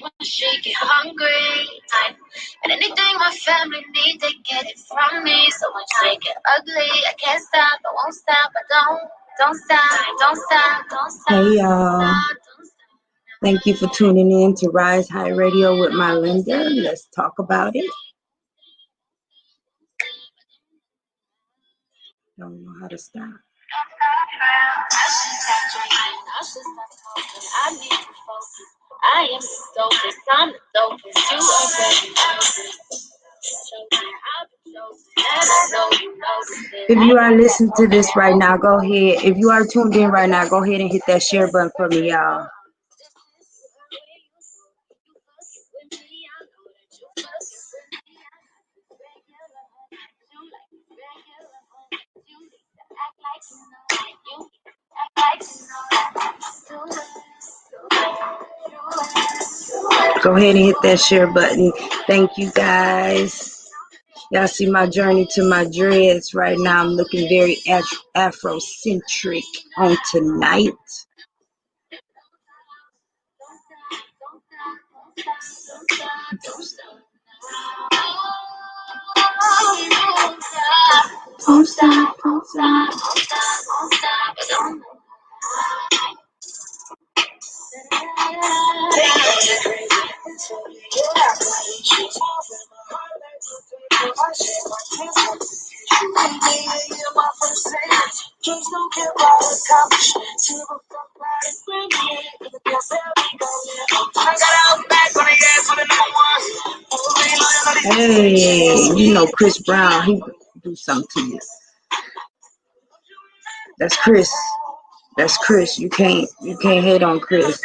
when she get hungry. And anything my family need, they get it from me. So when she get ugly, I can't stop, I won't stop, I don't stop, don't stop, don't stop. Hey y'all. Thank you for tuning in to Rise High Radio with my Linda. Let's talk about it. Don't know how to stop. I am the dopest, I'm the dopest, you already know. If you are listening to this right now, go ahead. If you are tuned in right now, go ahead and hit that share button for me, y'all. Go ahead and hit that share button. Thank you guys. Y'all see my journey to my dreads right now. I'm looking very Afrocentric on tonight. Don't stop, don't stop, don't stop, don't stop. Hey, you know Chris Brown, he do something to you. That's Chris. That's Chris. You can't hate on Chris.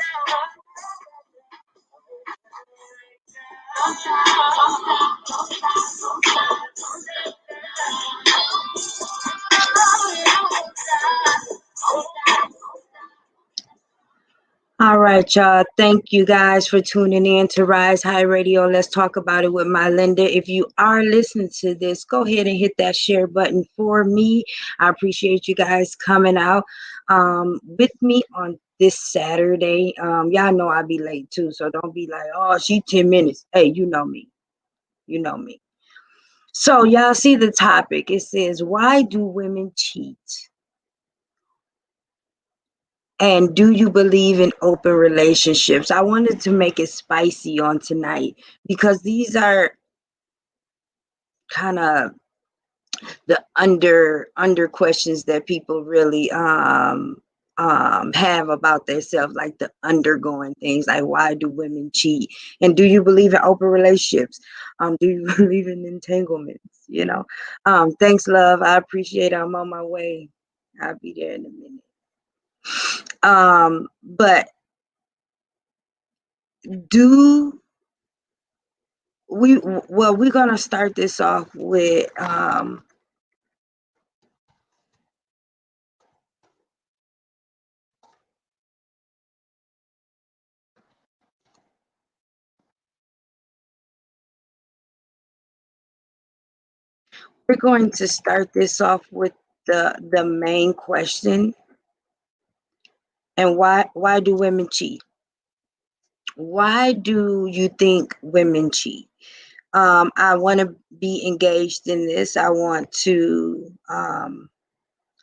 All right, y'all. Thank you guys for tuning in to Rise High Radio. Let's talk about it with my Linda. If you are listening to this, go ahead and hit that share button for me. I appreciate you guys coming out with me on this Saturday. Y'all know I'll be late too, so don't be like, oh, she 10 minutes. Hey, you know me. You know me. So y'all see the topic. It says, why do women cheat? And do you believe in open relationships? I wanted to make it spicy on tonight because these are kind of the under questions that people really have about themselves, like the undergoing things, like why do women cheat? And do you believe in open relationships? Do you believe in entanglements? You know, thanks, love. I appreciate it. I'm on my way. I'll be there in a minute. But we're gonna start this off with we're going to start this off with the main question. And why do women cheat? Why do you think women cheat? I want to be engaged in this. I want to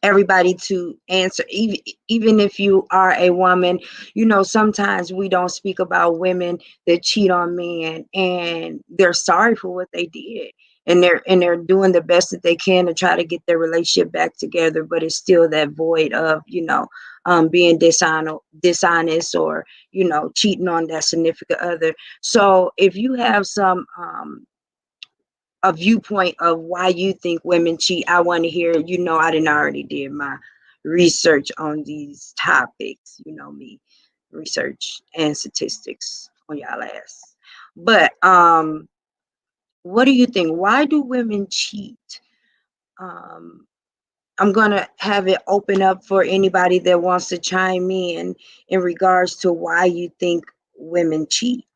everybody to answer, even if you are a woman. You know, sometimes we don't speak about women that cheat on men and they're sorry for what they did, and they're doing the best that they can to try to get their relationship back together, but it's still that void of, you know, being dishonest, or, you know, cheating on that significant other. So if you have some a viewpoint of why you think women cheat, I want to hear. You know, I didn't already did my research on these topics. You know me, research and statistics on y'all ass. But what do you think? Why do women cheat? I'm gonna have it open up for anybody that wants to chime in regards to why you think women cheat.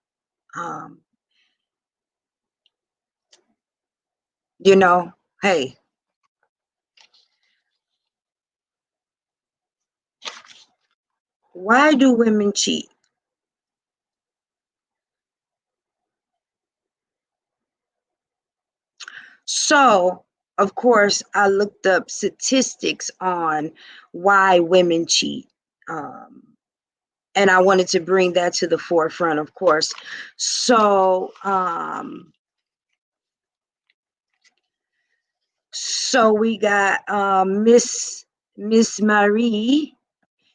You know, hey, why do women cheat? So, of course, I looked up statistics on why women cheat. Um, and I wanted to bring that to the forefront, of course. So, we got Miss Marie.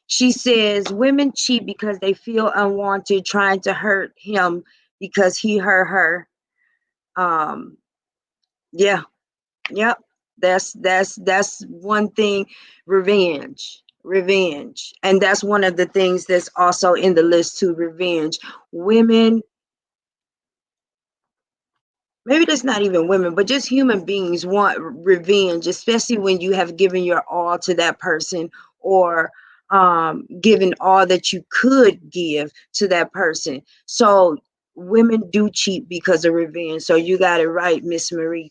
She says women cheat because they feel unwanted, trying to hurt him because he hurt her. Um, yeah, yep. That's one thing. Revenge, and that's one of the things that's also in the list too. Revenge. Women, maybe that's not even women, but just human beings want revenge, especially when you have given your all to that person, or given all that you could give to that person. So women do cheat because of revenge. So you got it right, Miss Marie.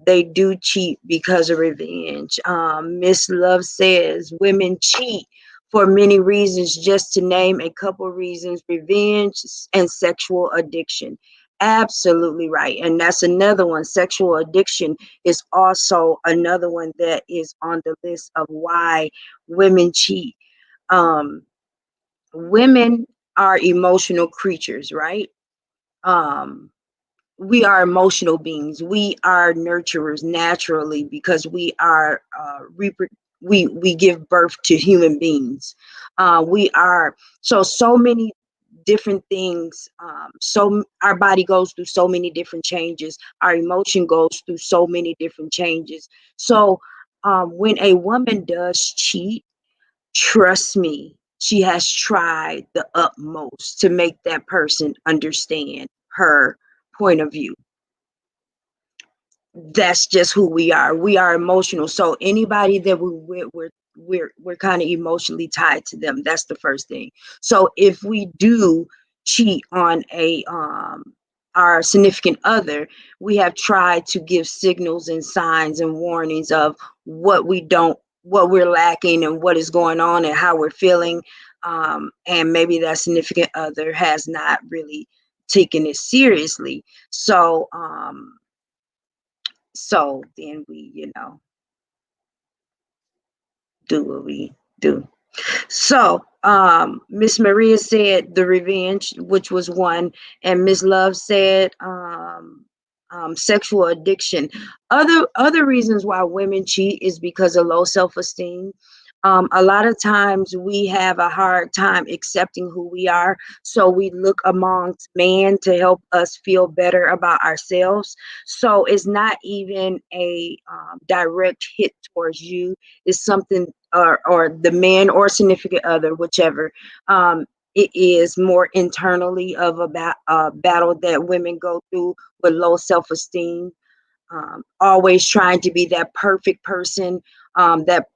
They do cheat because of revenge. Miss Love says women cheat for many reasons, just to name a couple reasons: revenge and sexual addiction. Absolutely right. And that's another one. Sexual addiction is also another one that is on the list of why women cheat. Um, Women are emotional creatures, right? Um, we are emotional beings. We are nurturers naturally because we are we give birth to human beings. We are so many different things. So our body goes through so many different changes. Our emotion goes through so many different changes. So when a woman does cheat, trust me, she has tried the utmost to make that person understand her point of view. That's just who we are. We are emotional. So anybody that we're kind of emotionally tied to them. That's the first thing. So if we do cheat on a our significant other, we have tried to give signals and signs and warnings of what we're lacking and what is going on and how we're feeling. And maybe that significant other has not really taken it seriously. So then we, do what we do. So, Miss Maria said the revenge, which was one, and Miss Love said sexual addiction. Other reasons why women cheat is because of low self-esteem. A lot of times we have a hard time accepting who we are, so we look amongst man to help us feel better about ourselves. So it's not even a direct hit towards you. It's something, or the man or significant other, whichever. It is more internally of a battle that women go through with low self-esteem, always trying to be that perfect person, that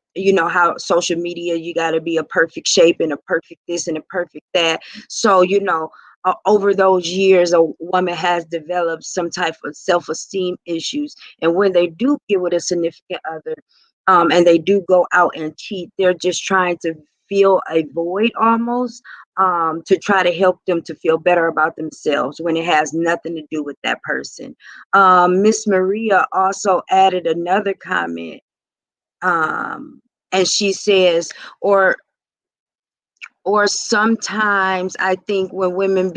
how social media, you got to be a perfect shape and a perfect this and a perfect that. So over those years, a woman has developed some type of self-esteem issues, and when they do get with a significant other, and they do go out and cheat, they're just trying to fill a void almost, to try to help them to feel better about themselves when it has nothing to do with that person. Miss Maria also added another comment, and she says, or sometimes I think when women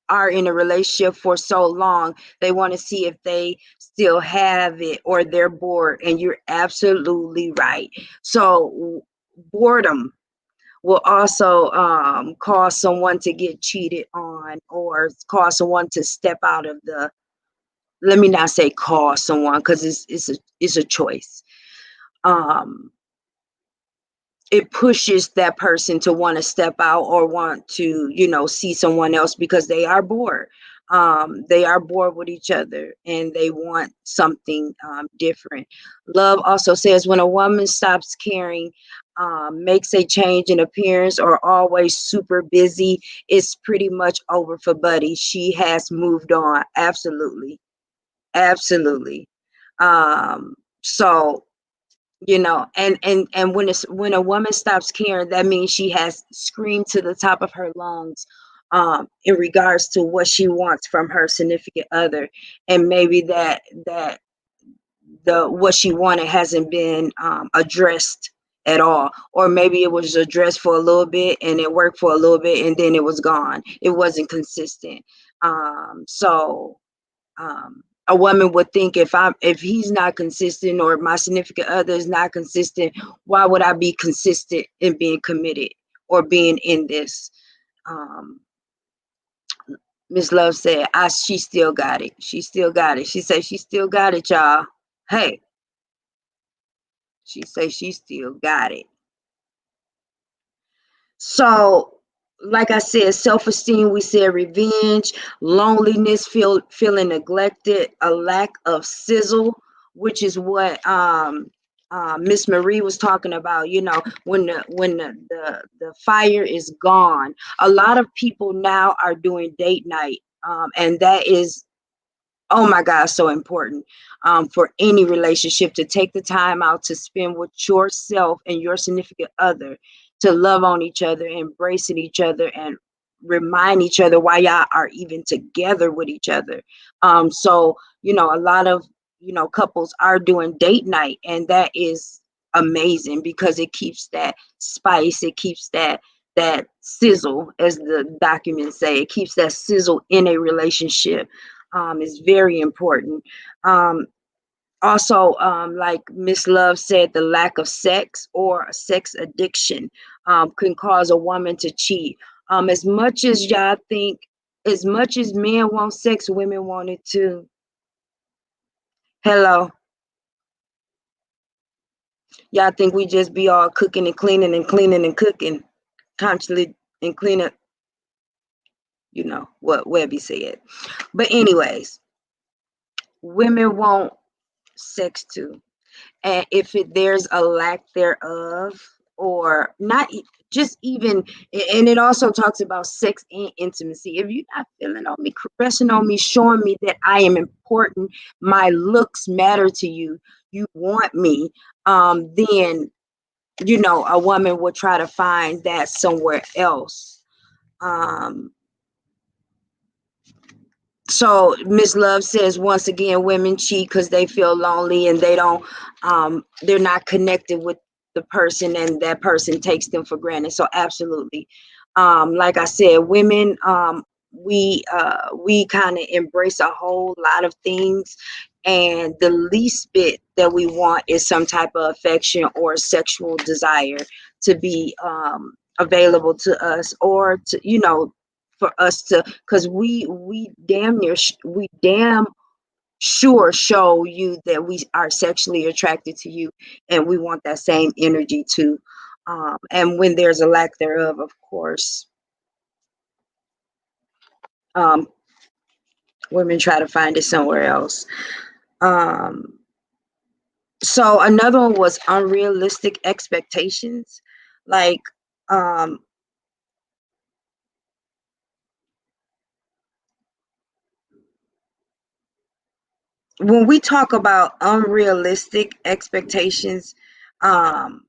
are in a relationship for so long, they want to see if they still have it or they're bored. And you're absolutely right. So boredom will also cause someone to get cheated on, or cause someone to step out of the, let me not say cause someone, because it's a choice. um it pushes that person to want to step out or want to see someone else because they are bored. They are bored with each other and they want something different. Love also says when a woman stops caring, makes a change in appearance, or always super busy, it's pretty much over for Buddy. She has moved on. Absolutely. Absolutely. So and when a woman stops caring, that means she has screamed to the top of her lungs, in regards to what she wants from her significant other, and maybe that the what she wanted hasn't been addressed at all, or maybe it was addressed for a little bit and it worked for a little bit and then it was gone. It wasn't consistent. So a woman would think, if he's not consistent, or my significant other is not consistent, why would I be consistent in being committed or being in this? um Miss Love said, she still got it. She still got it. She said she still got it, y'all. Hey, she said she still got it. So, like I said, self-esteem, we said revenge, loneliness, feeling neglected, a lack of sizzle, which is what Miss Marie was talking about. When the fire is gone. A lot of people now are doing date night, and that is, oh my God, so important for any relationship, to take the time out to spend with yourself and your significant other, to love on each other, embracing each other, and remind each other why y'all are even together with each other. So, a lot of, couples are doing date night, and that is amazing because it keeps that spice, it keeps that sizzle, as the documents say, it keeps that sizzle in a relationship. Is very important. Um, Also, like Miss Love said, the lack of sex or sex addiction can cause a woman to cheat. As much as y'all think, as much as men want sex, women want it too. Hello, y'all think we just be all cooking and cleaning and cleaning and cooking constantly and cleaning? You know what Webby said. But anyways, women want sex too. And if there's a lack thereof, or not, just even, and it also talks about sex and intimacy. If you're not feeling on me, caressing on me, showing me that I am important, my looks matter to you, you want me, then a woman will try to find that somewhere else. um so Miss Love says, once again, women cheat because they feel lonely and they're not connected with the person, and that person takes them for granted. So absolutely. Like I said, women, we kind of embrace a whole lot of things, and the least bit that we want is some type of affection or sexual desire to be available to us, or to, for us to, because we damn near we damn sure show you that we are sexually attracted to you, and we want that same energy too. And when there's a lack thereof, of course, um, women try to find it somewhere else. um, so another one was unrealistic expectations. Like, um, when we talk about unrealistic expectations, um,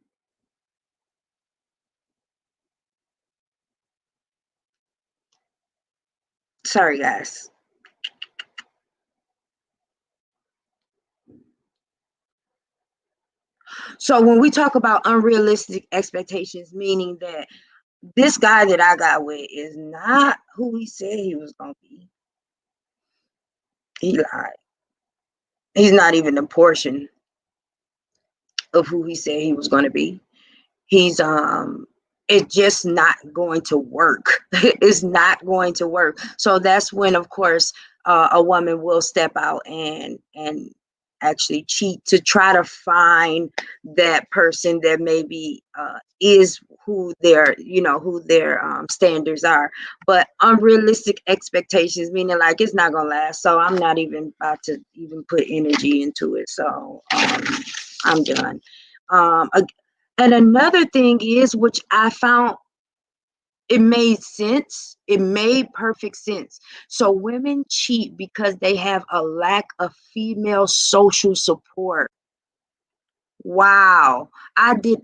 sorry guys. So when we talk about unrealistic expectations, meaning that this guy that I got with is not who he said he was gonna be. He lied. He's not even a portion of who he said he was gonna be. He's it's just not going to work. It's not going to work. So that's when, of course, a woman will step out and actually cheat to try to find that person that maybe is who their standards are. But unrealistic expectations, meaning like it's not gonna last, so I'm not even about to even put energy into it. So I'm done. um and another thing is, which I found, it made sense. It made perfect sense. So women cheat because they have a lack of female social support. Wow. I did.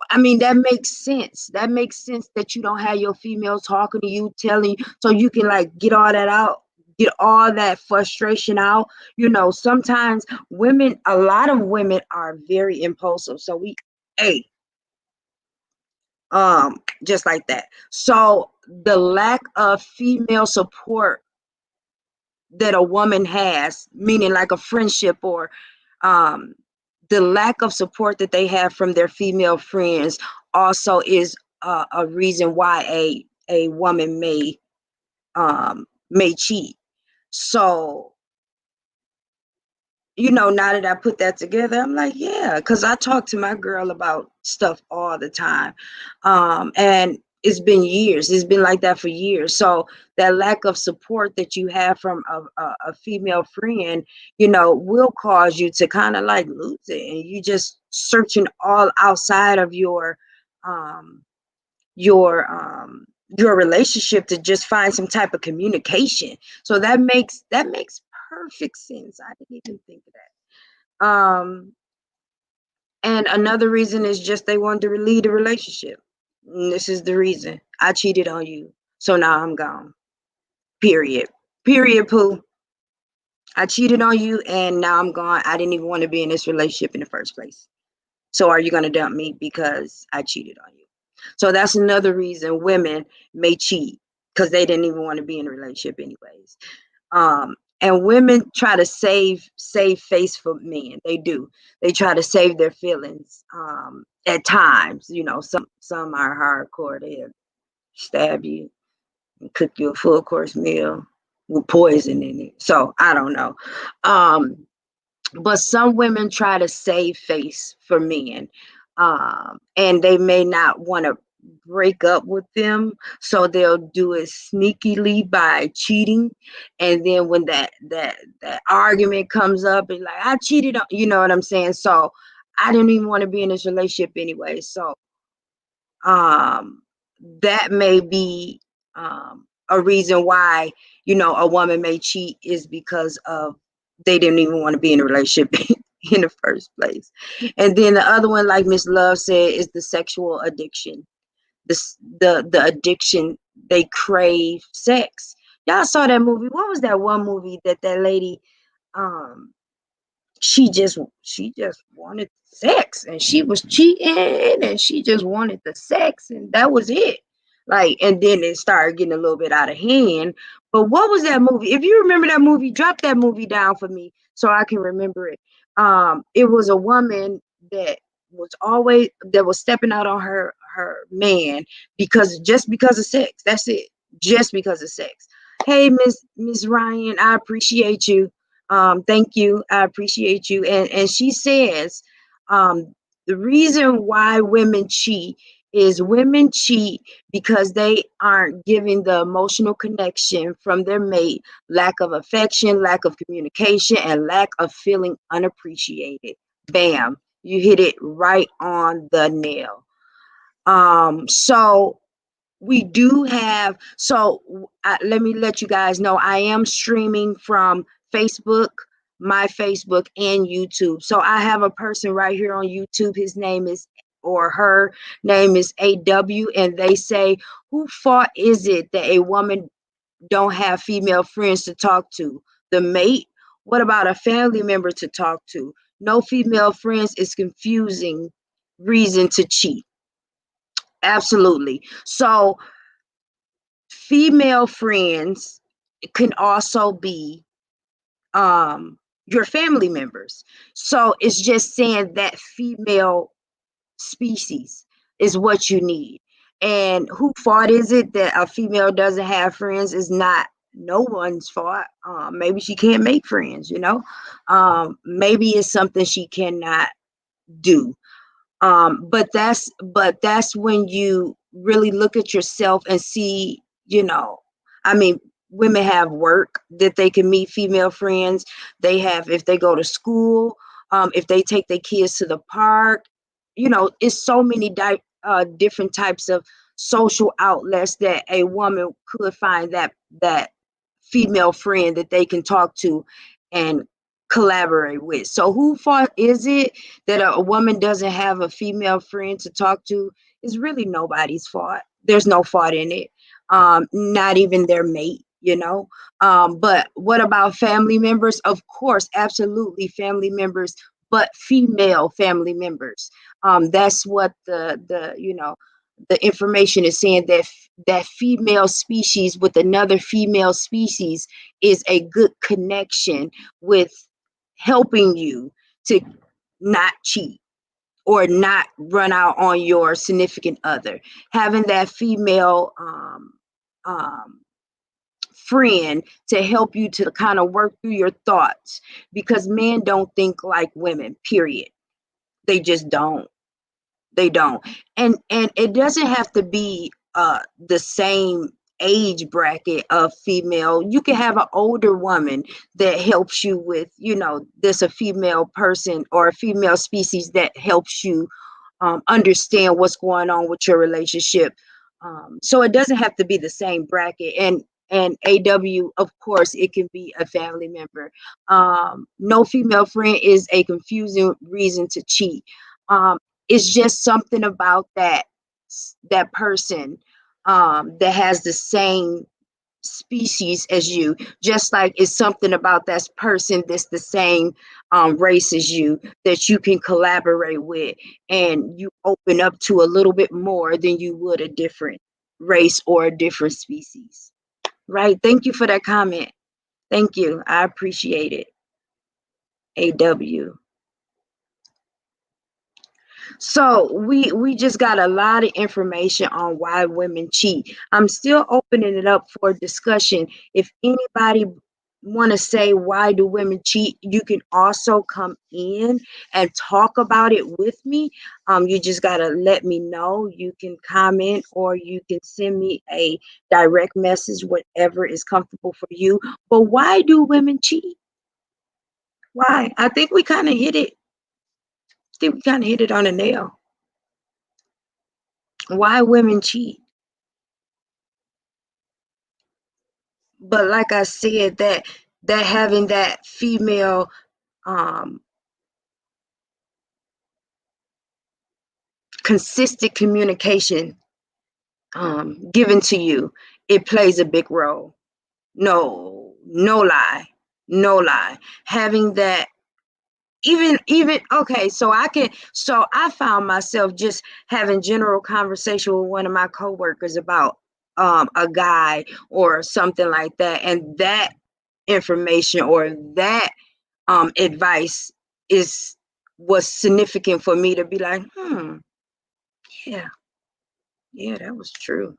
I mean, that makes sense. That makes sense that you don't have your female talking to you, telling you, so you can like get all that out, get all that frustration out. You know, sometimes women, a lot of women are very impulsive. So we, hey, just like that. So the lack of female support that a woman has, meaning like a friendship or um, the lack of support that they have from their female friends also is a reason why a woman may cheat. So you know, now that I put that together, I'm like, yeah, because I talk to my girl about stuff all the time. And it's been years. It's been like that for years. So that lack of support that you have from a female friend, you know, will cause you to kind of like lose it. And you just searching all outside of um your um your relationship to just find some type of communication. So that makes perfect sense. I didn't even think of that. And another reason is just they wanted to leave the relationship. And this is the reason. I cheated on you. So now I'm gone. Period. Period, Pooh. I cheated on you and now I'm gone. I didn't even want to be in this relationship in the first place. So are you going to dump me because I cheated on you? So that's another reason women may cheat because they didn't even want to be in a relationship anyways. And women try to save face for men. They do. They try to save their feelings. At times, you know, some are hardcore. They stab you and cook you a full course meal with poison in it. So I don't know. Um, but some women try to save face for men, and they may not want to break up with them, so they'll do it sneakily by cheating. And then when that argument comes up, and like, I cheated on, you know what I'm saying? So I didn't even want to be in this relationship anyway. So um that may be a reason why, you know, a woman may cheat, is because of they didn't even want to be in a relationship in the first place. And then the other one, like Miss Love said, is the sexual addiction. The addiction, they crave sex. Y'all saw that movie? What was that one movie that lady, um she just wanted sex, and she was cheating, and she just wanted the sex, and that was it. Like, and then it started getting a little bit out of hand. But what was that movie? If you remember that movie, drop that movie down for me so I can remember it. It was a woman that was stepping out on her man because just because of sex. That's it. Just because of sex. Hey, Miss Ryan, I appreciate you. Thank you. I appreciate you. And she says, the reason why women cheat is women cheat because they aren't giving the emotional connection from their mate, lack of affection, lack of communication, and lack of feeling unappreciated. Bam, you hit it right on the nail. So we do have, let me let you guys know, I am streaming from Facebook, my Facebook, and YouTube. So I have a person right here on YouTube. His name is, or her name is AW, and they say, who fault is it that a woman don't have female friends to talk to? The mate? What about a family member to talk to? No female friends is confusing reason to cheat. Absolutely. So female friends can also be your family members. So it's just saying that female species is what you need. And who fault is it that a female doesn't have friends? Is not no one's fault. Maybe she can't make friends, you know. Maybe it's something she cannot do. But that's when you really look at yourself and see, you know, I mean, women have work that they can meet female friends. They have, if they go to school, if they take their kids to the park, you know, it's so many different types of social outlets that a woman could find that female friend that they can talk to and collaborate with. So who fault is it that a woman doesn't have a female friend to talk to? Is really nobody's fault. There's no fault in it. Not even their mate, you know. But what about family members? Of course, absolutely family members, but female family members. That's what the the information is saying, that that female species with another female species is a good connection with helping you to not cheat or not run out on your significant other. Having that female um, friend to help you to kind of work through your thoughts, because men don't think like women, period. They just don't. They don't. And it doesn't have to be the same age bracket of female. You can have an older woman that helps you with, there's a female person or a female species that helps you understand what's going on with your relationship. So it doesn't have to be the same bracket. And AW, of course, it can be a family member. No female friend is a confusing reason to cheat. Um, it's just something about that person that has the same species as you, just like it's something about that person that's the same race as you, that you can collaborate with, and you open up to a little bit more than you would a different race or a different species. Right? Thank you for that comment. Thank you. I appreciate it. AW. So we just got a lot of information on why women cheat. I'm still opening it up for discussion. If anybody want to say why do women cheat, you can also come in and talk about it with me. You just gotta let me know. You can comment or you can send me a direct message, whatever is comfortable for you. But why do women cheat? Why? I think we kind of hit it. I think we kind of hit it on a nail. Why women cheat? But like I said, that having that female um consistent communication given to you, it plays a big role. No lie. No lie. Having that, even okay, so I found myself just having general conversation with one of my coworkers about a guy or something like that, and that information or that advice is was significant for me to be like, yeah, yeah, that was true.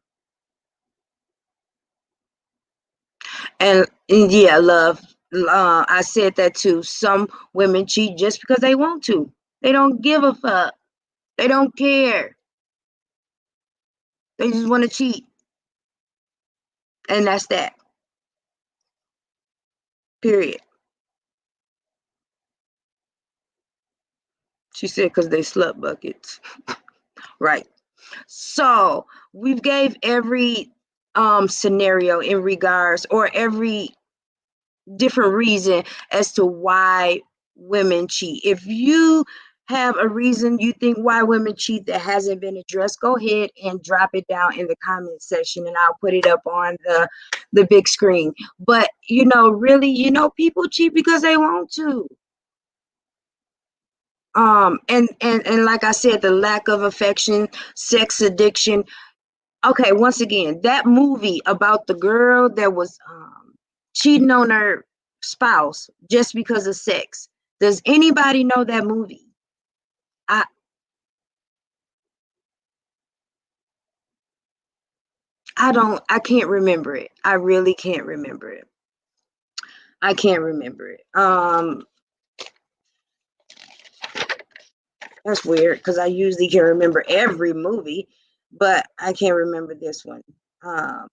And yeah, love, I said that too. Some women cheat just because they want to. They don't give a fuck. They don't care. They just want to cheat, and that's that. Period. She said because they slut buckets, right? So we've gave every scenario in regards, or every different reason as to why women cheat. If you have a reason you think why women cheat that hasn't been addressed, go ahead and drop it down in the comment section and I'll put it up on the big screen. But really, people cheat because they want to. And like I said, the lack of affection, sex addiction. Okay, once again, that movie about the girl that was cheating on her spouse just because of sex. Does anybody know that movie? I I can't remember it. I really can't remember it. I can't remember it. That's weird because I usually can remember every movie, but I can't remember this one. Um,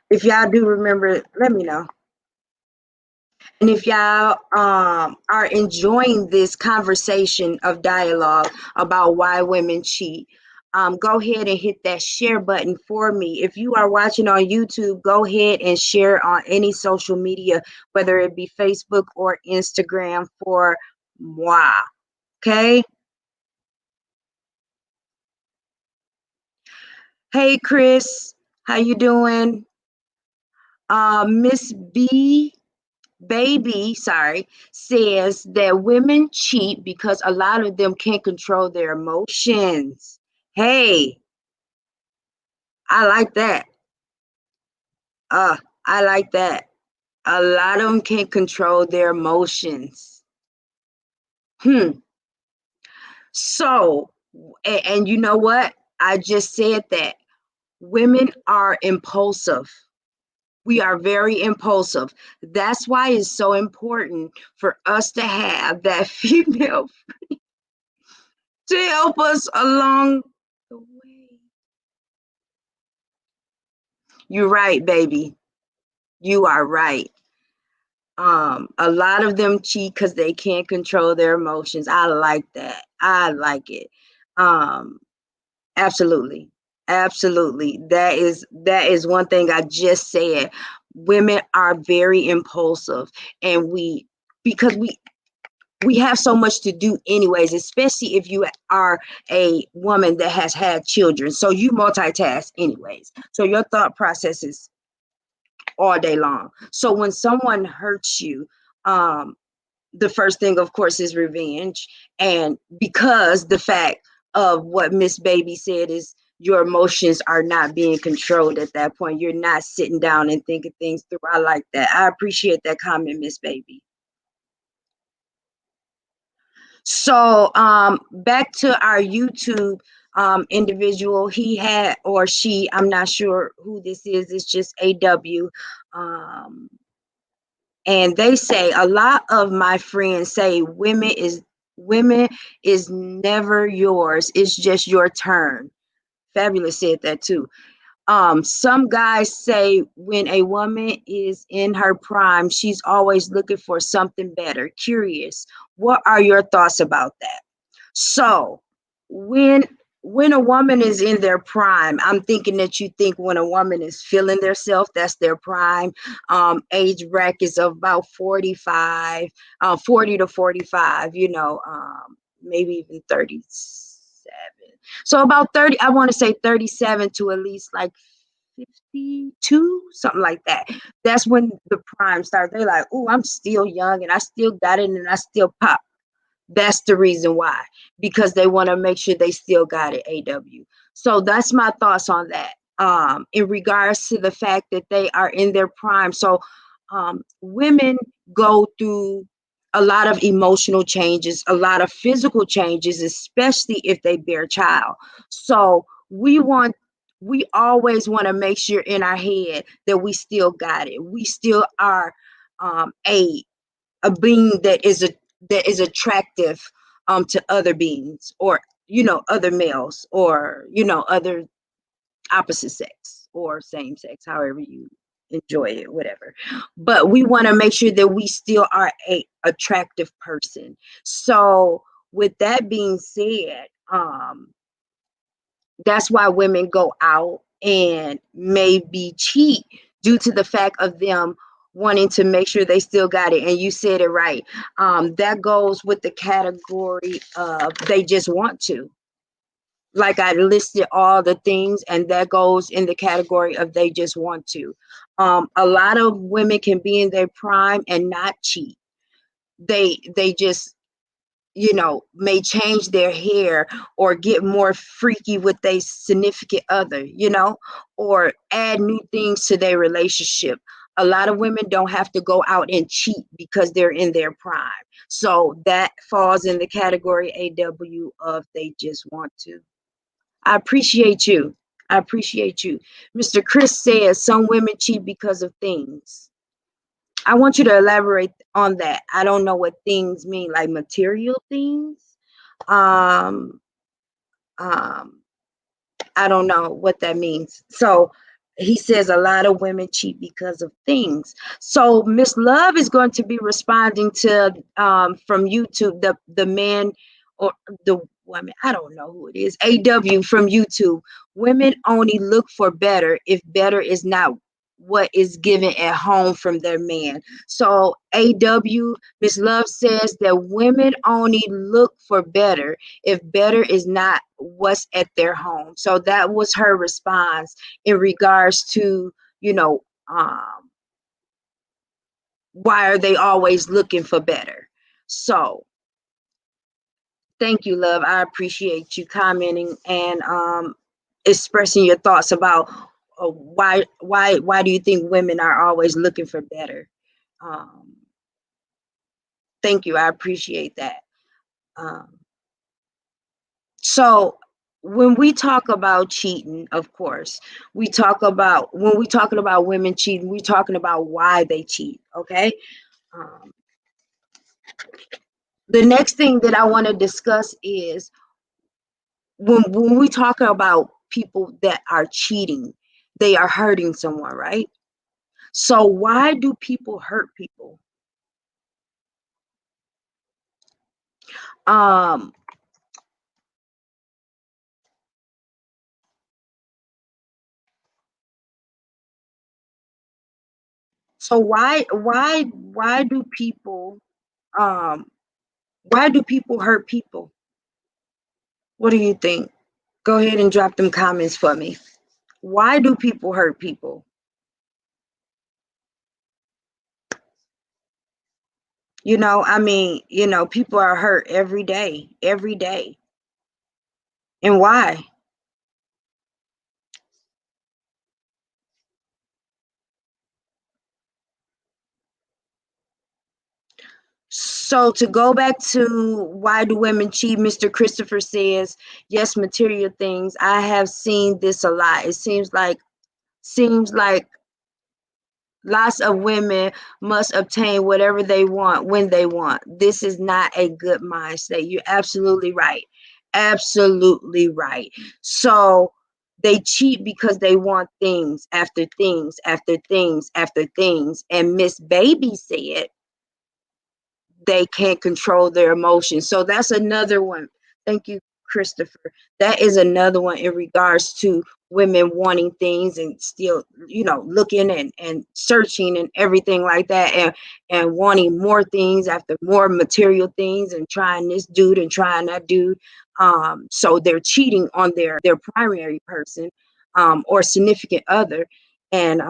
if y'all do remember it, let me know. if y'all are enjoying this conversation of dialogue about why women cheat, go ahead and hit that share button for me. If you are watching on YouTube, go ahead and share on any social media, whether it be Facebook or Instagram for moi. Okay. Hey Chris, how you doing? Miss B Baby, sorry, says that women cheat because a lot of them can't control their emotions. Hey, I like that. Uh, I like that. A lot of them can't control their emotions. Hmm. So, and you know what? I just said that women are impulsive. We are very impulsive. That's why it's so important for us to have that female to help us along the way. You're right, baby. You are right. A lot of them cheat because they can't control their emotions. I like that. I like it. Um, absolutely. Absolutely. That is one thing I just said. Women are very impulsive and because we have so much to do anyways, especially if you are a woman that has had children, so you multitask anyways, so your thought process is all day long. So when someone hurts you, um the first thing of course is revenge. And because the fact of what Miss Baby said is your emotions are not being controlled at that point, you're not sitting down and thinking things through. I like that. I appreciate that comment, Miss Baby. So back to our YouTube individual, he had, or she, I'm not sure who this is, it's just AW. Um, and they say a lot of my friends say women is never yours. It's just your turn. Fabulous said that too. Some guys say when a woman is in her prime, she's always looking for something better. Curious, what are your thoughts about that? So, when when a woman is in their prime, I'm thinking that you think when a woman is feeling theirself, that's their prime. Age brackets of about 45, 40 to 45, maybe even 37. So about 30, I want to say 37 to at least like 52, something like that. That's when the prime starts. They're like, oh, I'm still young and I still got it and I still pop. That's the reason why, because they want to make sure they still got it, AW. So that's my thoughts on that. In regards to the fact that they are in their prime. So women go through a lot of emotional changes, a lot of physical changes, especially if they bear a child. So we always want to make sure in our head that we still got it. We still are a being that is attractive to other beings, or other males, or other opposite sex or same sex, however you enjoy it, whatever. But we want to make sure that we still are a attractive person. So with that being said, that's why women go out and maybe cheat, due to the fact of them wanting to make sure they still got it. And you said it right. That goes with the category of they just want to. Like I listed all the things, and that goes in the category of they just want to. A lot of women can be in their prime and not cheat. They just may change their hair or get more freaky with a significant other, or add new things to their relationship. A lot of women don't have to go out and cheat because they're in their prime. So that falls in the category AW of they just want to. I appreciate you. I appreciate you. Mr. Chris says some women cheat because of things. I want you to elaborate on that. I don't know what things mean, like material things. Um, um, I don't know what that means. So He says a lot of women cheat because of things. So Miss Love is going to be responding to from YouTube, the man or the woman, I don't know who it is, AW from YouTube. Women only look for better if better is not what is given at home from their man. So AW, Miss Love says that women only look for better if better is not what's at their home. So that was her response in regards to, you know, why are they always looking for better? So thank you, love. I appreciate you commenting and expressing your thoughts about why do you think women are always looking for better? Um, thank you. I appreciate that. Um, so when we talk about cheating, of course, we talk about when we talking about women cheating, we're talking about why they cheat. Okay. Um, the next thing that I want to discuss is when we talk about people that are cheating, they are hurting someone, right? So why do people hurt people? Um, so why do people um why do people hurt people? What do you think? Go ahead and drop them comments for me. Why do people hurt people? I mean, people are hurt every day, every day. And why? So to go back to why do women cheat, Mr. Christopher says, yes, material things. I have seen this a lot. It seems like lots of women must obtain whatever they want when they want. This is not a good mindset. You're absolutely right. Absolutely right. So they cheat because they want things after things after things after things. And Miss Baby said they can't control their emotions. So that's another one. Thank you, Christopher. That is another one in regards to women wanting things and still, looking and searching and everything like that, and wanting more things after more material things and trying this dude and trying that dude. So they're cheating on their primary person or significant other. And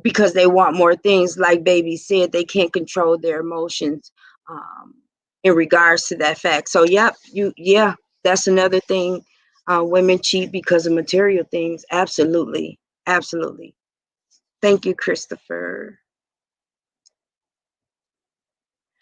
because they want more things, like Baby said, they can't control their emotions um, in regards to that fact. So yeah, that's another thing. Women cheat because of material things. Absolutely. Absolutely. Thank you, Christopher.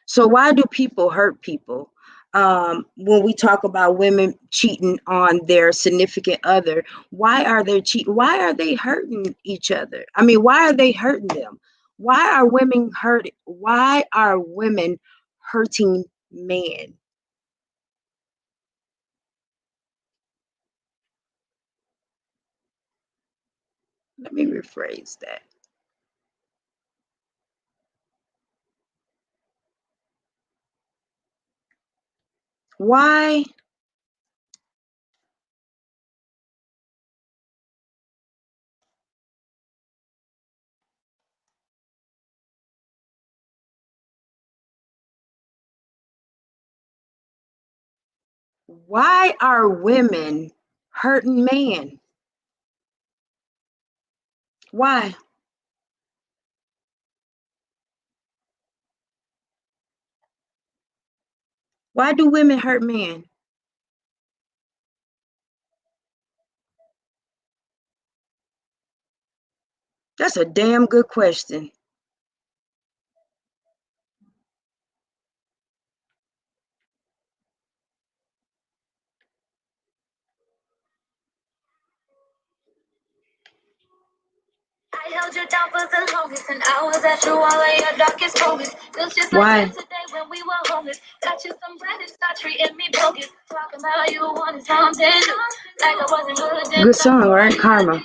So why do people hurt people? When we talk about women cheating on their significant other, why are they cheating? Why are they hurting each other? I mean, why are they hurting them? Why are women hurting? Why are women hurting men? Let me rephrase that. Why? Why are women hurting men? Why? Why do women hurt men? That's a damn good question. I held you down for the longest, and I was at you all of your darkest moments. Feels just like Why? yesterday when we were homeless. Got you some bread and start treating me broken. Talking about you wanted something new, like I wasn't good. Good song, right? Karma.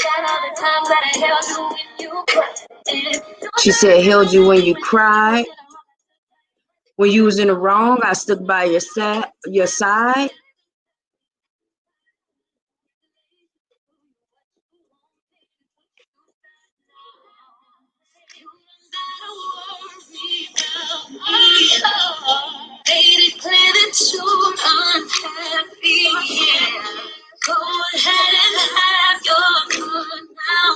forgot all the times that I held you when you cried. She said, held you when you cried. When you was in the wrong, I stuck by your side. Made it clear that you're unhappy. Yeah. Go ahead and have your fun now.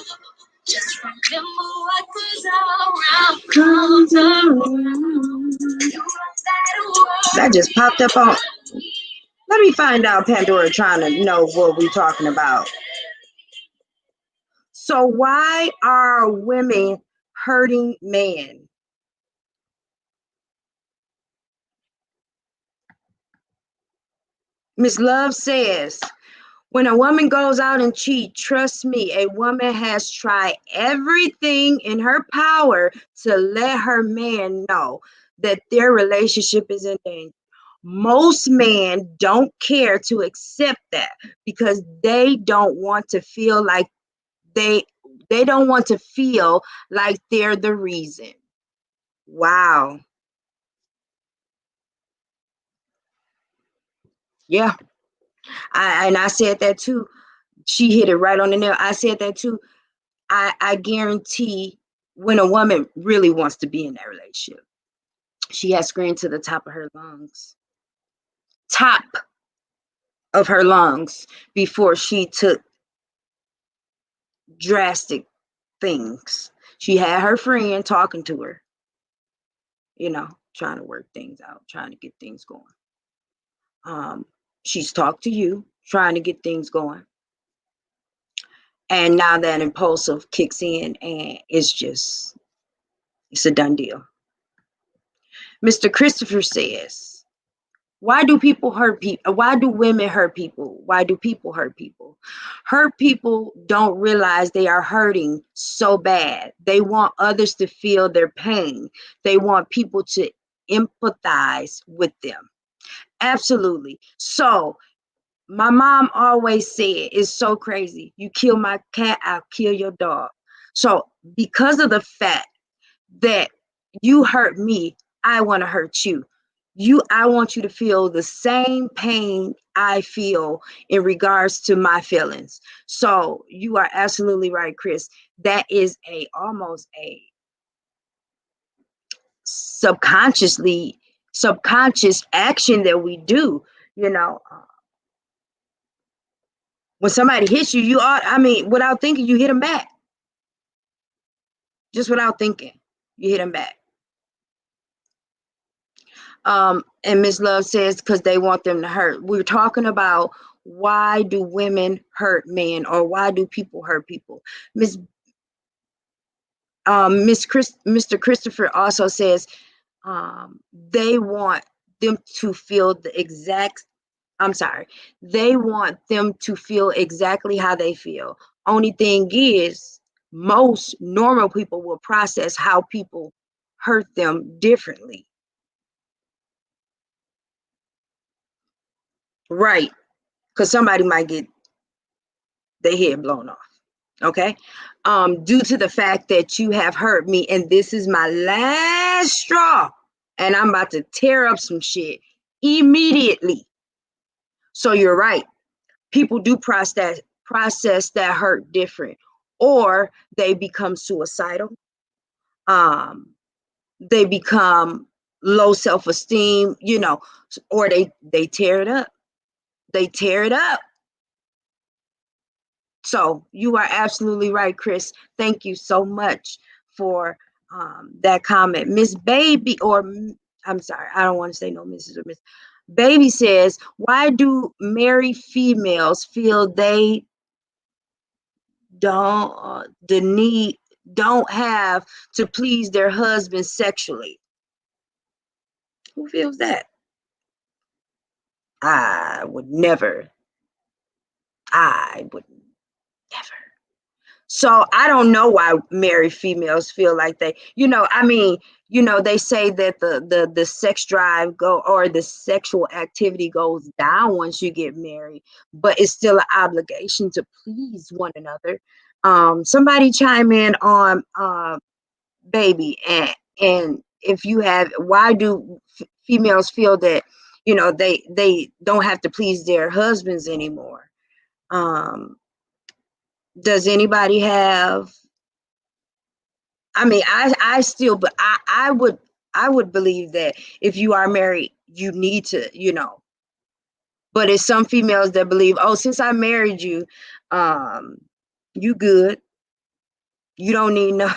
Just remember what goes around comes around. That just popped up on. Let me find out, Pandora, trying to know what we're talking about. So why are women hurting men? Miss Love says, when a woman goes out and cheats, trust me, a woman has tried everything in her power to let her man know that their relationship is in danger. Most men don't care to accept that because they don't want to feel like they don't want to feel like they're the reason. Wow. Yeah. I said that too. She hit it right on the nail. I said that too. I guarantee when a woman really wants to be in that relationship, she has screamed to the top of her lungs. Top of her lungs before she took drastic things. She had her friend talking to her, trying to work things out, trying to get things going. She's talked to you, trying to get things going. And now that impulsive kicks in and it's a done deal. Mr. Christopher says, why do people hurt people? Why do women hurt people? Why do people hurt people? Hurt people don't realize they are hurting so bad. They want others to feel their pain. They want people to empathize with them. Absolutely. So my mom always said, it's so crazy. You kill my cat, I'll kill your dog. So because of the fact that you hurt me, I want to hurt you. I want you to feel the same pain I feel in regards to my feelings. So you are absolutely right, Chris. That is almost a subconscious action that we do. When somebody hits you, without thinking, you hit them back. Just without thinking, you hit them back. And Miss Love says, because they want them to hurt. We're talking about why do women hurt men, or why do people hurt people? Mr. Christopher also says they want them to feel they want them to feel exactly how they feel. Only thing is, most normal people will process how people hurt them differently. Right. Because somebody might get their head blown off. Okay. Due to the fact that you have hurt me and this is my last straw and I'm about to tear up some shit immediately. So you're right. People do process that hurt different, or they become suicidal. They become low self-esteem, or they tear it up. They tear it up. So you are absolutely right, Chris. Thank you so much for that comment. Miss Baby, or I'm sorry, I don't want to say no Mrs. or Miss. Baby says, why do married females feel they don't have to please their husband sexually? Who feels that? I would never. So I don't know why married females feel like they, they say that the sex drive or the sexual activity goes down once you get married, but it's still an obligation to please one another. Somebody chime in on baby, and if you have, why do females feel that they don't have to please their husbands anymore? um does anybody have, I mean, I still, but I would believe that if you are married you need to, but it's some females that believe, oh, since I married you, um you good, you don't need no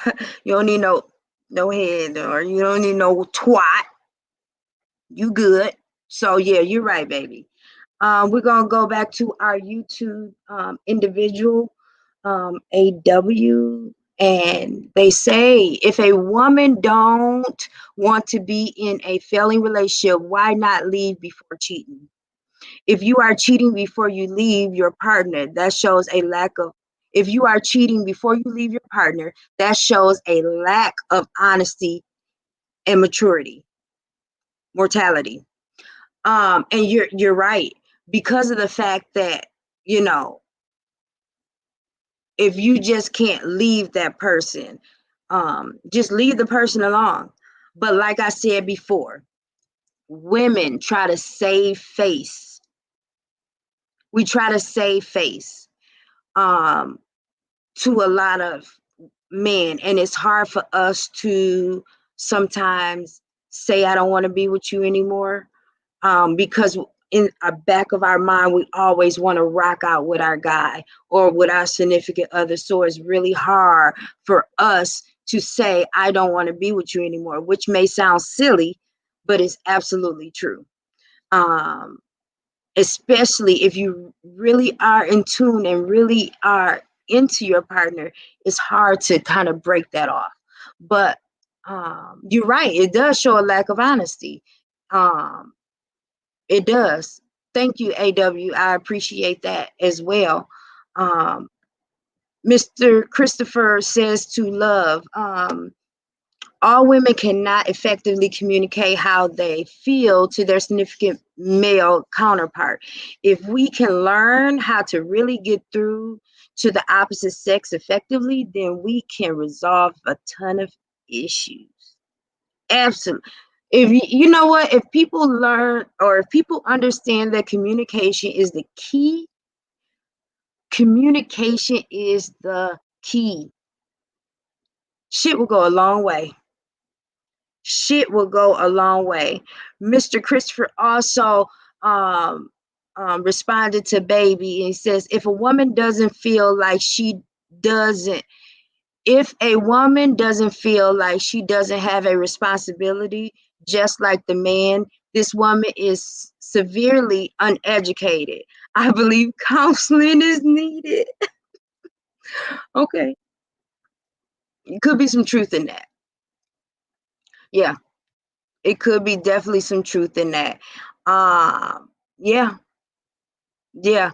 you don't need no head, or you don't need no twat, you good. So yeah, you're right, baby. We're gonna go back to our YouTube individual, AW, and they say, if a woman don't want to be in a failing relationship, why not leave before cheating? If you are cheating before you leave your partner, that shows a lack of. If you are cheating before you leave your partner, that shows a lack of honesty and mortality. And you're right, because of the fact that, you know if you just can't leave that person, just leave the person alone. But like I said before, women try to save face. We try to save face um to a lot of men, and it's hard for us to sometimes say, I don't want to be with you anymore, because in our back of our mind we always want to rock out with our guy or with our significant other. So it's really hard for us to say, I don't want to be with you anymore, which may sound silly, but it's absolutely true. um, Especially if you really are in tune and really are into your partner, it's hard to kind of break that off. But you're right, it does show a lack of honesty. um, it does. Thank you, AW. I appreciate that as well. Um, Mr. Christopher says to love, all women cannot effectively communicate how they feel to their significant male counterpart. If we can learn how to really get through to the opposite sex effectively, then we can resolve a ton of issues. Absolutely. If you know what, if people learn, or if people understand that communication is the key, communication is the key. Shit will go a long way. Shit will go a long way. Mr. Christopher also um, responded to baby, and he says, if a woman doesn't feel like she doesn't if a woman doesn't feel like she doesn't have a responsibility, just like the man, this woman is severely uneducated. I believe counseling is needed. Okay. It could be some truth in that. Yeah, it could be definitely some truth in that. Yeah, yeah.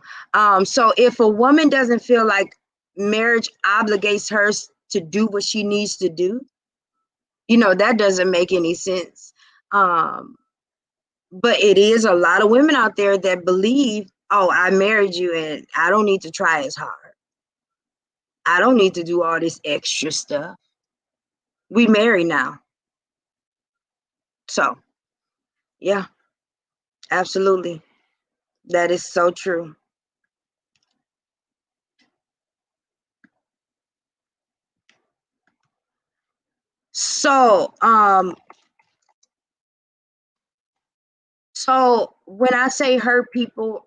So if a woman doesn't feel like marriage obligates her to do what she needs to do, that doesn't make any sense. Um, but it is a lot of women out there that believe, oh, I married you and I don't need to try as hard. I don't need to do all this extra stuff. We married now. So, yeah, absolutely. That is so true. So, when I say hurt people,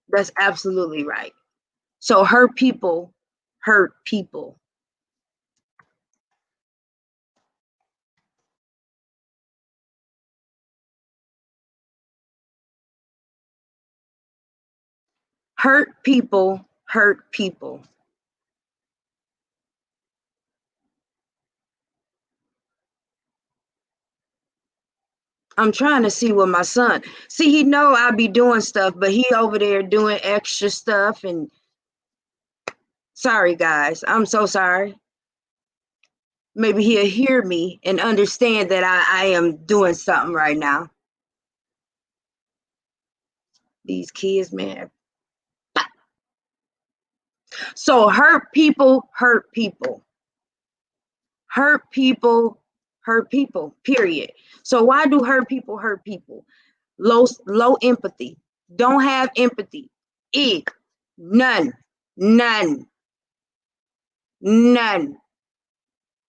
that's absolutely right. So hurt people hurt people. Hurt people hurt people. I'm trying to see what my son. See, he know I be doing stuff, but he over there doing extra stuff. And sorry, guys, I'm so sorry. Maybe he'll hear me and understand that I am doing something right now. These kids, man. So hurt people hurt people. Hurt people hurt people, period. So why do hurt people? Low empathy. Don't have empathy. None. None. None.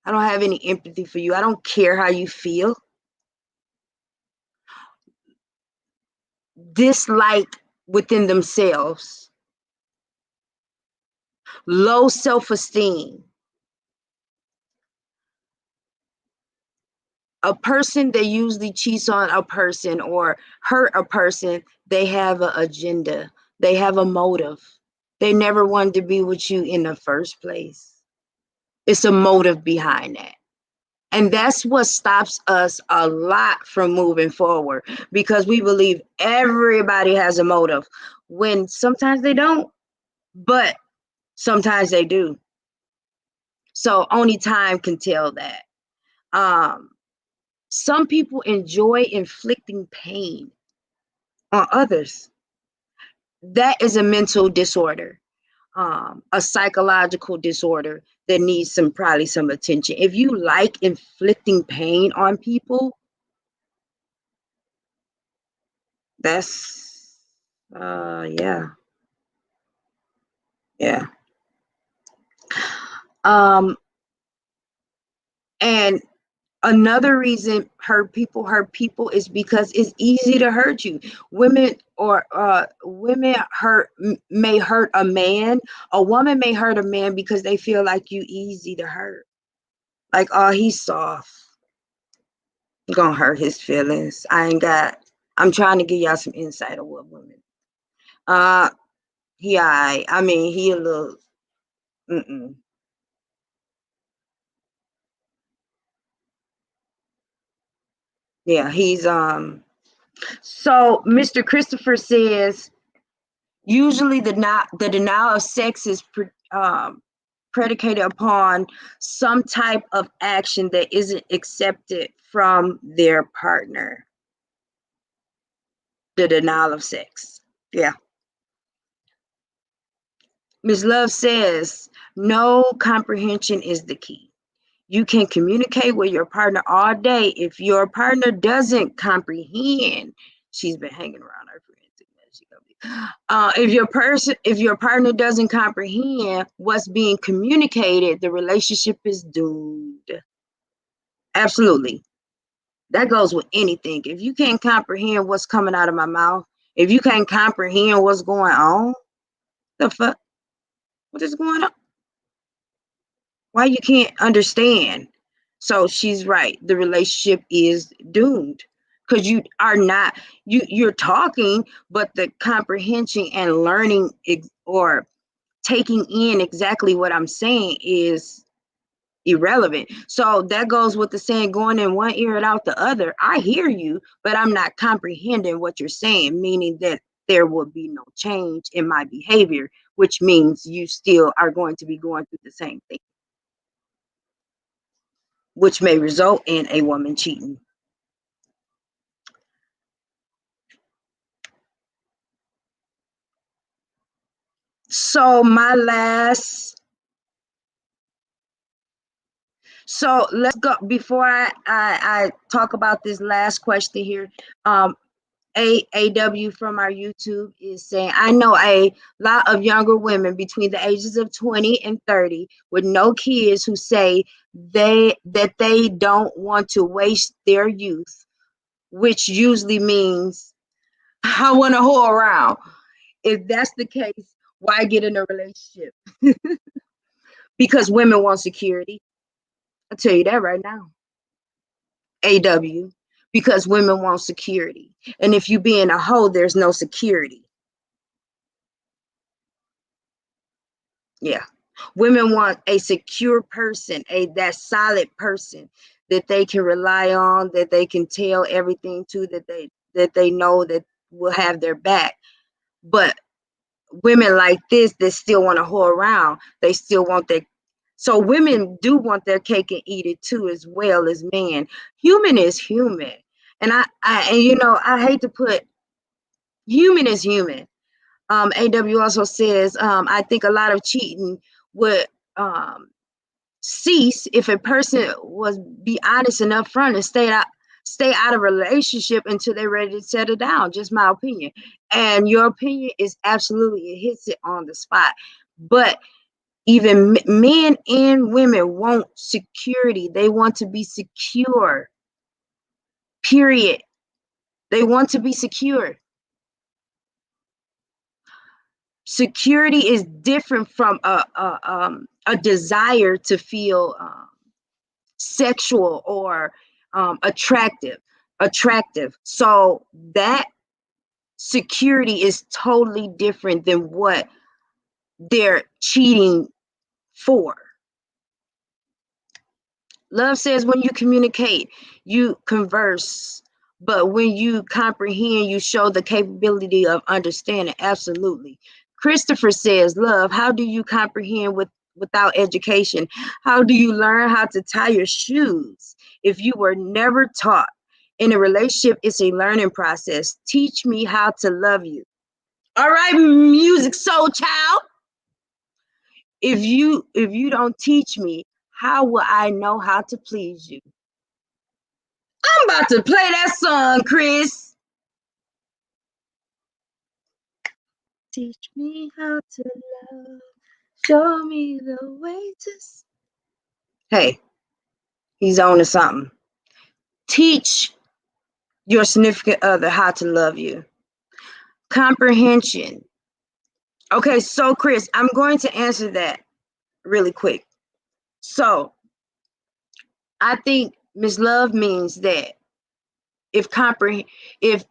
I don't have any empathy for you. I don't care how you feel. Dislike within themselves. Low self-esteem. A person that usually cheats on a person or hurt a person, they have an agenda. They have a motive. They never wanted to be with you in the first place. It's a motive behind that. And that's what stops us a lot from moving forward, because we believe everybody has a motive when sometimes they don't, but sometimes they do. So only time can tell that. Some people enjoy inflicting pain on others. That is a mental disorder, a psychological disorder that needs probably some attention. If you like inflicting pain on people, that's yeah. Yeah. Um, and another reason hurt people is because it's easy to hurt you. Women may hurt a man. A woman may hurt a man because they feel like you easy to hurt. Like, oh, he's soft. I'm gonna hurt his feelings. I'm trying to give y'all some insight of what women. Uh I mean he a little mm-mm. Yeah, he's so Mr. Christopher says usually the denial of sex is predicated upon some type of action that isn't accepted from their partner. The denial of sex. Yeah. Ms. Love says no, comprehension is the key. You can communicate with your partner all day. If your partner doesn't comprehend, she's been hanging around her friends. If your partner doesn't comprehend what's being communicated, the relationship is doomed. Absolutely. That goes with anything. If you can't comprehend what's coming out of my mouth, if you can't comprehend what's going on, the fuck, what is going on? Why you can't understand? So she's right. The relationship is doomed because you are not you're talking, but the comprehension and learning or taking in exactly what I'm saying is irrelevant. So that goes with the saying, going in one ear and out the other. I hear you, but I'm not comprehending what you're saying, meaning that there will be no change in my behavior, which means you still are going to be going through the same thing, which may result in a woman cheating. So my last, so let's go before I talk about this last question here. AW from our YouTube is saying, I know a lot of younger women between the ages of 20 and 30 with no kids who say that they don't want to waste their youth, which usually means I want to whore around. If that's the case, why get in a relationship? Because women want security. I'll tell you that right now. AW. Because women want security. And if you being a hoe, there's no security. Yeah. Women want a secure person, that solid person that they can rely on, that they can tell everything to, that they know that will have their back. But women like this that still want to whore around, they still want their, so women do want their cake and eat it too, as well as men. Human is human. And I hate to put, human is human. AW also says, I think a lot of cheating would um, cease if a person was be honest and upfront and stay out of a relationship until they're ready to settle down. Just my opinion. And your opinion is absolutely, it hits it on the spot. But even men and women want security. They want to be secure. Period. They want to be secure. Security is different from a desire to feel sexual or attractive. So that security is totally different than what they're cheating for. Love says when you communicate, you converse, but when you comprehend, you show the capability of understanding. Absolutely. Christopher says, love, how do you comprehend without education? How do you learn how to tie your shoes if you were never taught? In a relationship, it's a learning process. Teach me how to love you. All right, music soul child. If you don't teach me, how will I know how to please you? I'm about to play that song, Chris. Teach me how to love. Show me the way to. Hey, he's on to something. Teach your significant other how to love you. Comprehension. Okay, so Chris, I'm going to answer that really quick. So I think Miss Love means that if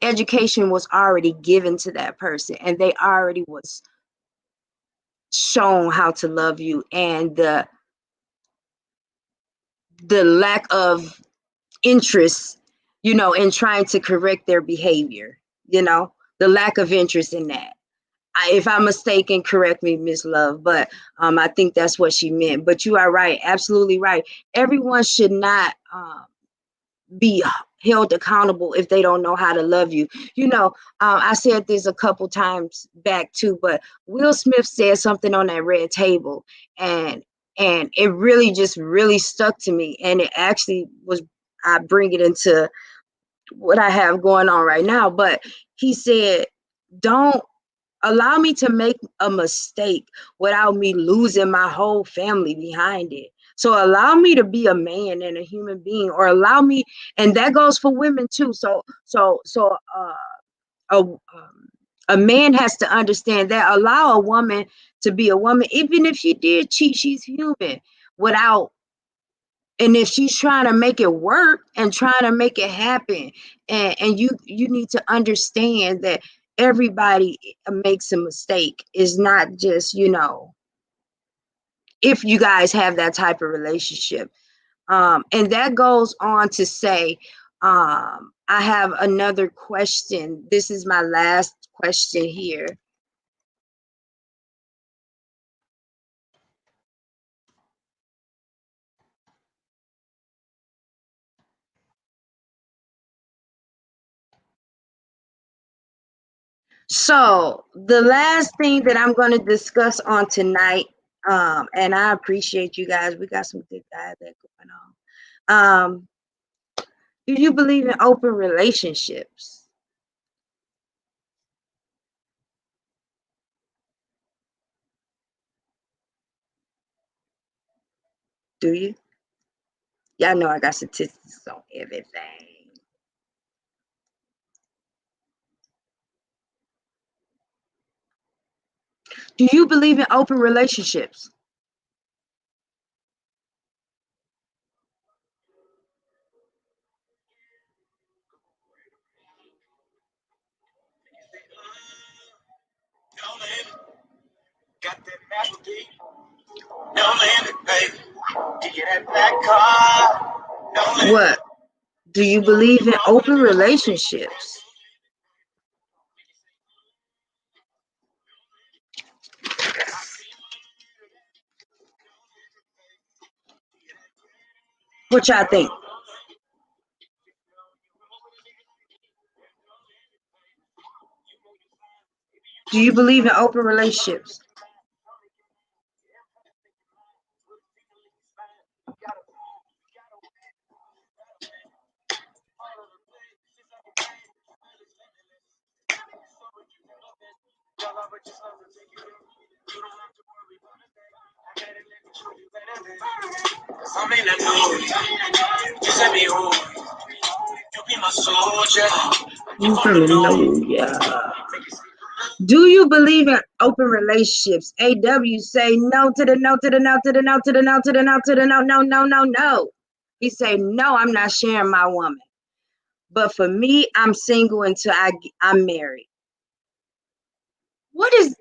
education was already given to that person and they already was shown how to love you, and the lack of interest, in trying to correct their behavior, the lack of interest in that. If I'm mistaken, correct me, Miss Love, but I think that's what she meant. But you are right, absolutely right. Everyone should not be held accountable if they don't know how to love you. I said this a couple times back too, but Will Smith said something on that red table, and it really just really stuck to me, and it actually was, I bring it into what I have going on right now. But he said, don't allow me to make a mistake without me losing my whole family behind it. So allow me to be a man and a human being, or allow me, and that goes for women too. A man has to understand that. Allow a woman to be a woman, even if she did cheat, she's human. Without, and if she's trying to make it work and trying to make it happen, and you need to understand that everybody makes a mistake. It's not just, if you guys have that type of relationship. And that goes on to say, I have another question. This is my last question here. So the last thing that I'm going to discuss on tonight, and I appreciate you guys. We got some good guys that going on. Do you believe in open relationships? Do you? Y'all know I got statistics on everything. Do you believe in open relationships? Got that Master D. Don't let it, baby. You get that black car. Don't let it. What? Do you believe in open relationships? What y'all think? Do you believe in open relationships? Hallelujah. Do you believe in open relationships? AW say no to the no to the no to the no to the no to the no to the no no no no no. He say no, I'm not sharing my woman. But for me, I'm single until I'm married. What is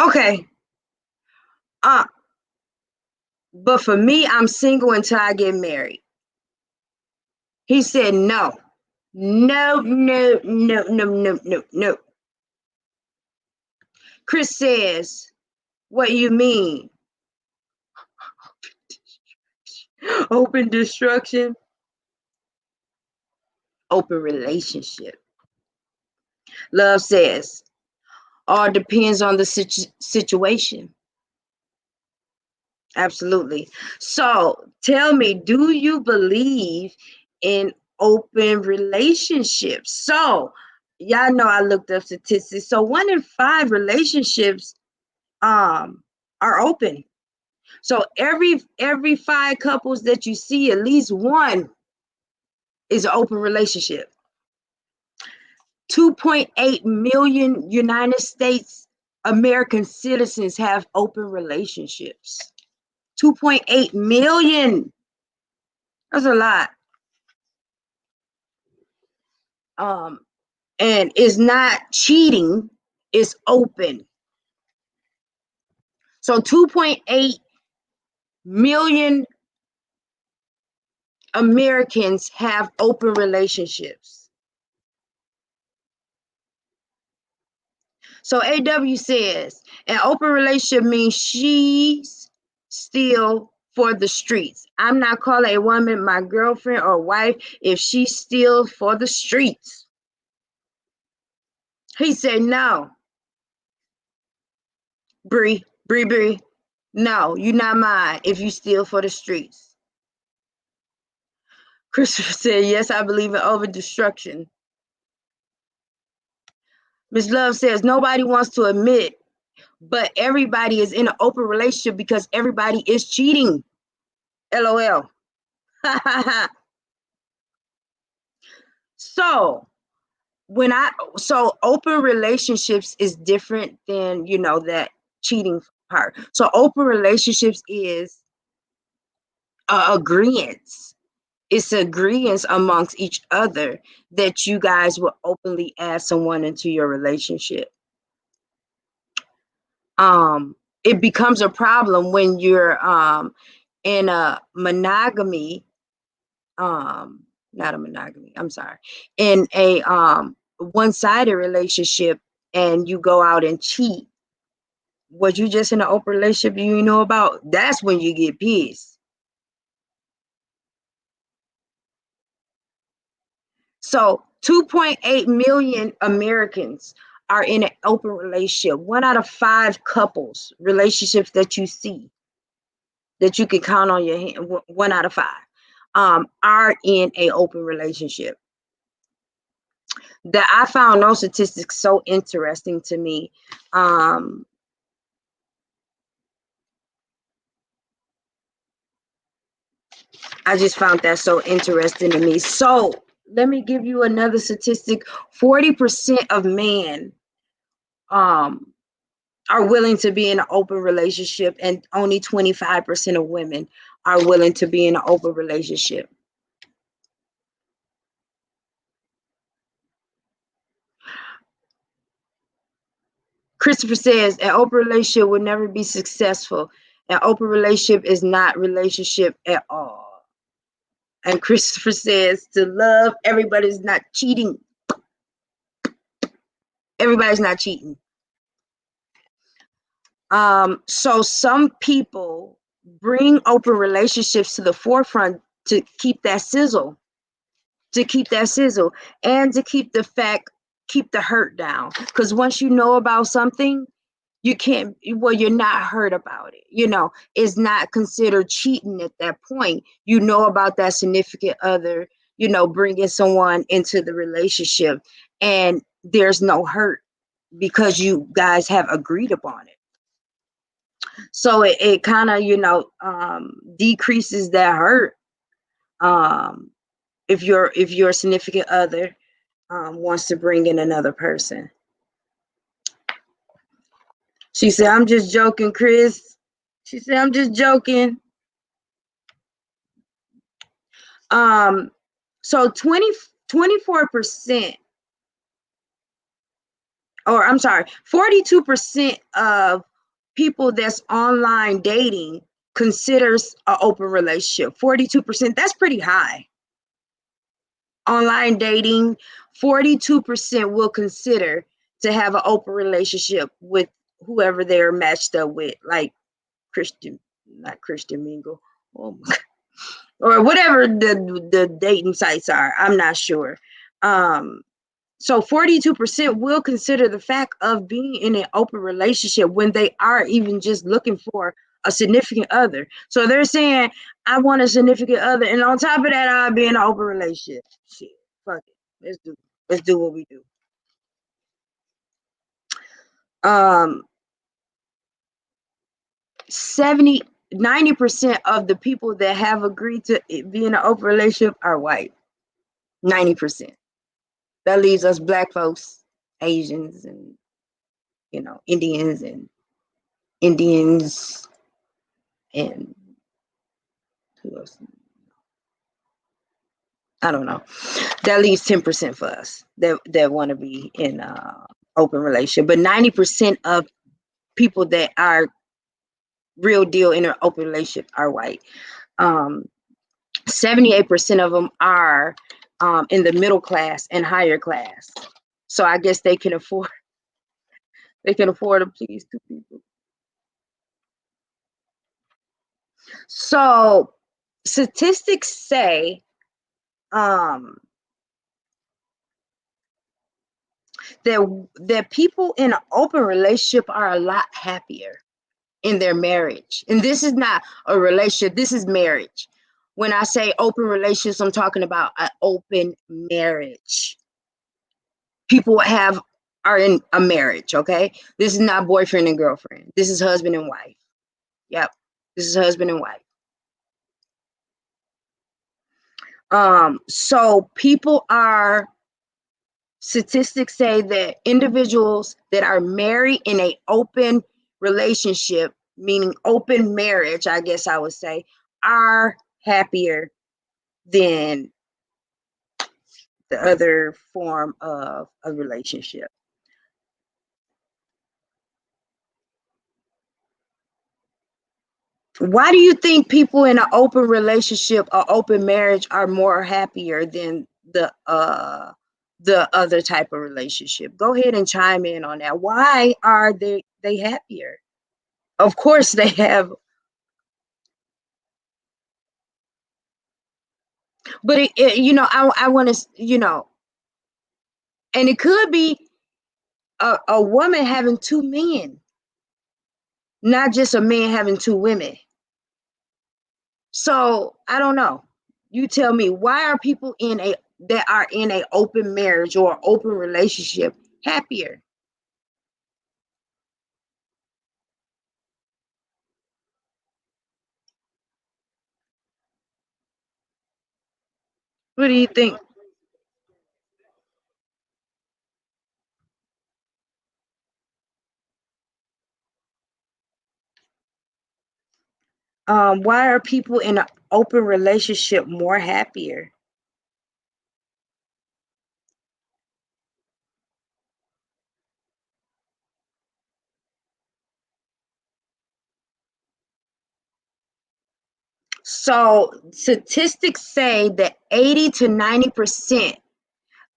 okay? Uh, but for me, I'm single until I get married. He said no. No, no, no, no, no, no, no. Chris says, what you mean? Open destruction, open relationship. Love says, all depends on the situation. Absolutely. So tell me, do you believe in open relationships? So y'all know I looked up statistics. So 1 in 5 relationships are open. So every 5 couples that you see, at least one is an open relationship. 2.8 million United States American citizens have open relationships. 2.8 million. That's a lot. And it's not cheating, it's open. So 2.8 million Americans have open relationships. So AW says an open relationship means she's still for the streets. I'm not calling a woman my girlfriend or wife if she's still for the streets. He said no. Bree, no, you're not mine if you still for the streets. Christopher said, yes, I believe in over destruction. Miss Love says, nobody wants to admit, but everybody is in an open relationship because everybody is cheating. LOL. So open relationships is different than, that cheating part. So open relationships is agreements. It's agreements amongst each other that you guys will openly add someone into your relationship. It becomes a problem when you're in a monogamy, not a monogamy, I'm sorry, in a one-sided relationship and you go out and cheat. Was you just in an open relationship you know about? That's when you get pissed. So 2.8 million Americans are in an open relationship. 1 out of 5 couples, relationships that you see, that you can count on your hand, 1 out of 5, are in an open relationship. That I found those statistics so interesting to me. I just found that so interesting to me. So let me give you another statistic. 40% of men are willing to be in an open relationship, and only 25% of women are willing to be in an open relationship. Christopher says an open relationship will never be successful. An open relationship is not relationship at all. And Christopher says to love, everybody's not cheating. Everybody's not cheating. So some people bring open relationships to the forefront to keep that sizzle, and to keep the fact keep the hurt down. Because once you know about something, you can't, well, you're not hurt about it. It's not considered cheating at that point. You know about that significant other, bringing someone into the relationship, and there's no hurt because you guys have agreed upon it. So it kind of, decreases that hurt. If your significant other wants to bring in another person. She said, I'm just joking, Chris. She said, I'm just joking. So 24%, or I'm sorry, 42% of people that's online dating considers an open relationship. 42%, that's pretty high. Online dating, 42% will consider to have an open relationship with whoever they're matched up with, like not Christian Mingle, oh my, or whatever the dating sites are. I'm not sure. So 42% will consider the fact of being in an open relationship when they are even just looking for a significant other. So they're saying, I want a significant other, and on top of that, I'll be in an open relationship. Shit, fuck it. Let's do what we do. 90% of the people that have agreed to be in an open relationship are white. 90%. That leaves us black folks, Asians, and Indians, and who else? I don't know. That leaves 10% for us that want to be in open relationship. But 90% of people that are real deal in an open relationship are white. 78% of them are in the middle class and higher class. So I guess they can afford to please two people. So statistics say that people in an open relationship are a lot happier in their marriage. And this is not a relationship, this is marriage. When I say open relationships, I'm talking about an open marriage. People are in a marriage, okay? This is not boyfriend and girlfriend. This is husband and wife. Yep, this is husband and wife. So statistics say that individuals that are married in an open relationship, meaning open marriage, I guess I would say, are happier than the other form of a relationship. Why do you think people in an open relationship or open marriage are more happier than the other type of relationship? Go ahead and chime in on that. Why are they happier? Of course they have, but I want to, and it could be a woman having two men, not just a man having two women. So I don't know. You tell me, why are people that are in a open marriage or open relationship happier? What do you think? Why are people in an open relationship more happier? So statistics say that 80 to 90%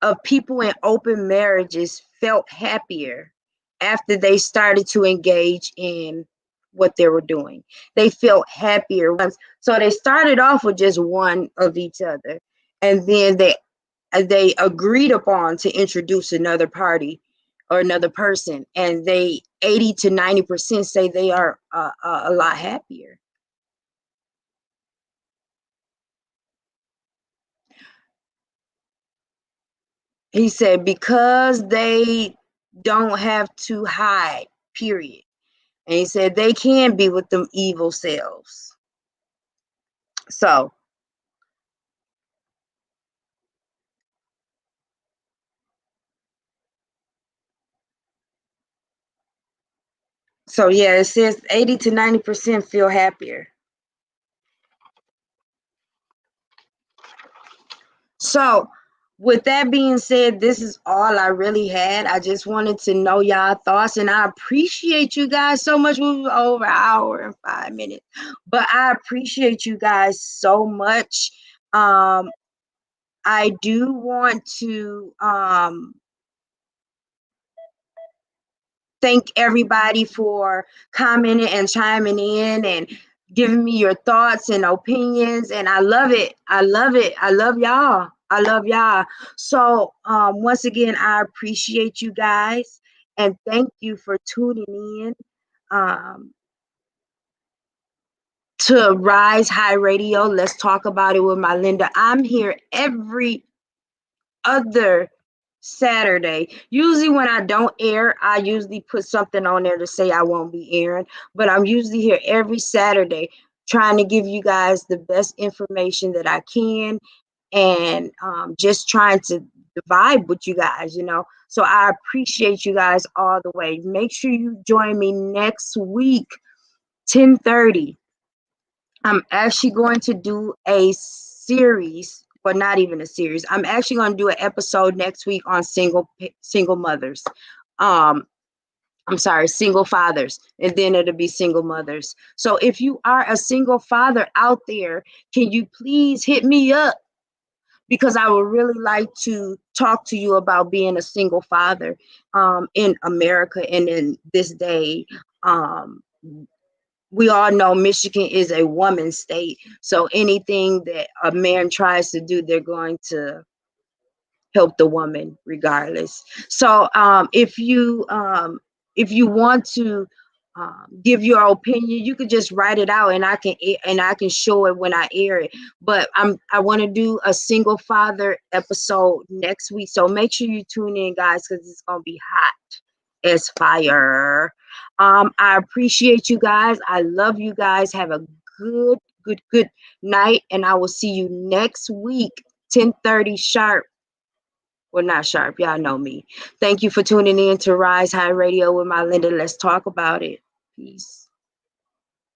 of people in open marriages felt happier after they started to engage in what they were doing. They felt happier. So they started off with just one of each other, and then they agreed upon to introduce another party or another person, and they 80 to 90% say they are a lot happier. He said because they don't have to hide, period. And he said they can be with them evil selves. So yeah, it says 80 to 90% feel happier. So with that being said, this is all I really had. I just wanted to know y'all thoughts, and I appreciate you guys so much. We were over an hour and 5 minutes, but I appreciate you guys so much. I do want to thank everybody for commenting and chiming in and giving me your thoughts and opinions. And I love it. I love it. I love y'all. I love y'all. So once again, I appreciate you guys and thank you for tuning in to Rise High Radio. Let's talk about it with my Linda. I'm here every other Saturday. Usually when I don't air, I usually put something on there to say I won't be airing, but I'm usually here every Saturday trying to give you guys the best information that I can, and just trying to vibe with you guys, you know. So I appreciate you guys all the way. Make sure you join me next week, 10:30. I'm actually going to do a series, but not even a series. I'm actually going to do an episode next week on single mothers. Um, I'm sorry, single fathers, and then it'll be single mothers. So if you are a single father out there, can you please hit me up? Because I would really like to talk to you about being a single father in America and in this day. Um, we all know Michigan is a woman's state. So anything that a man tries to do, they're going to help the woman regardless. So if you want to give your opinion, you could just write it out, and I can show it when I air it. But I want to do a single father episode next week, so make sure you tune in, guys, because it's gonna be hot as fire. I appreciate you guys. I love you guys. Have a good night, and I will see you next week, 10:30 sharp. Well, not sharp. Y'all know me. Thank you for tuning in to Rise High Radio with my Linda. Let's talk about it. Peace.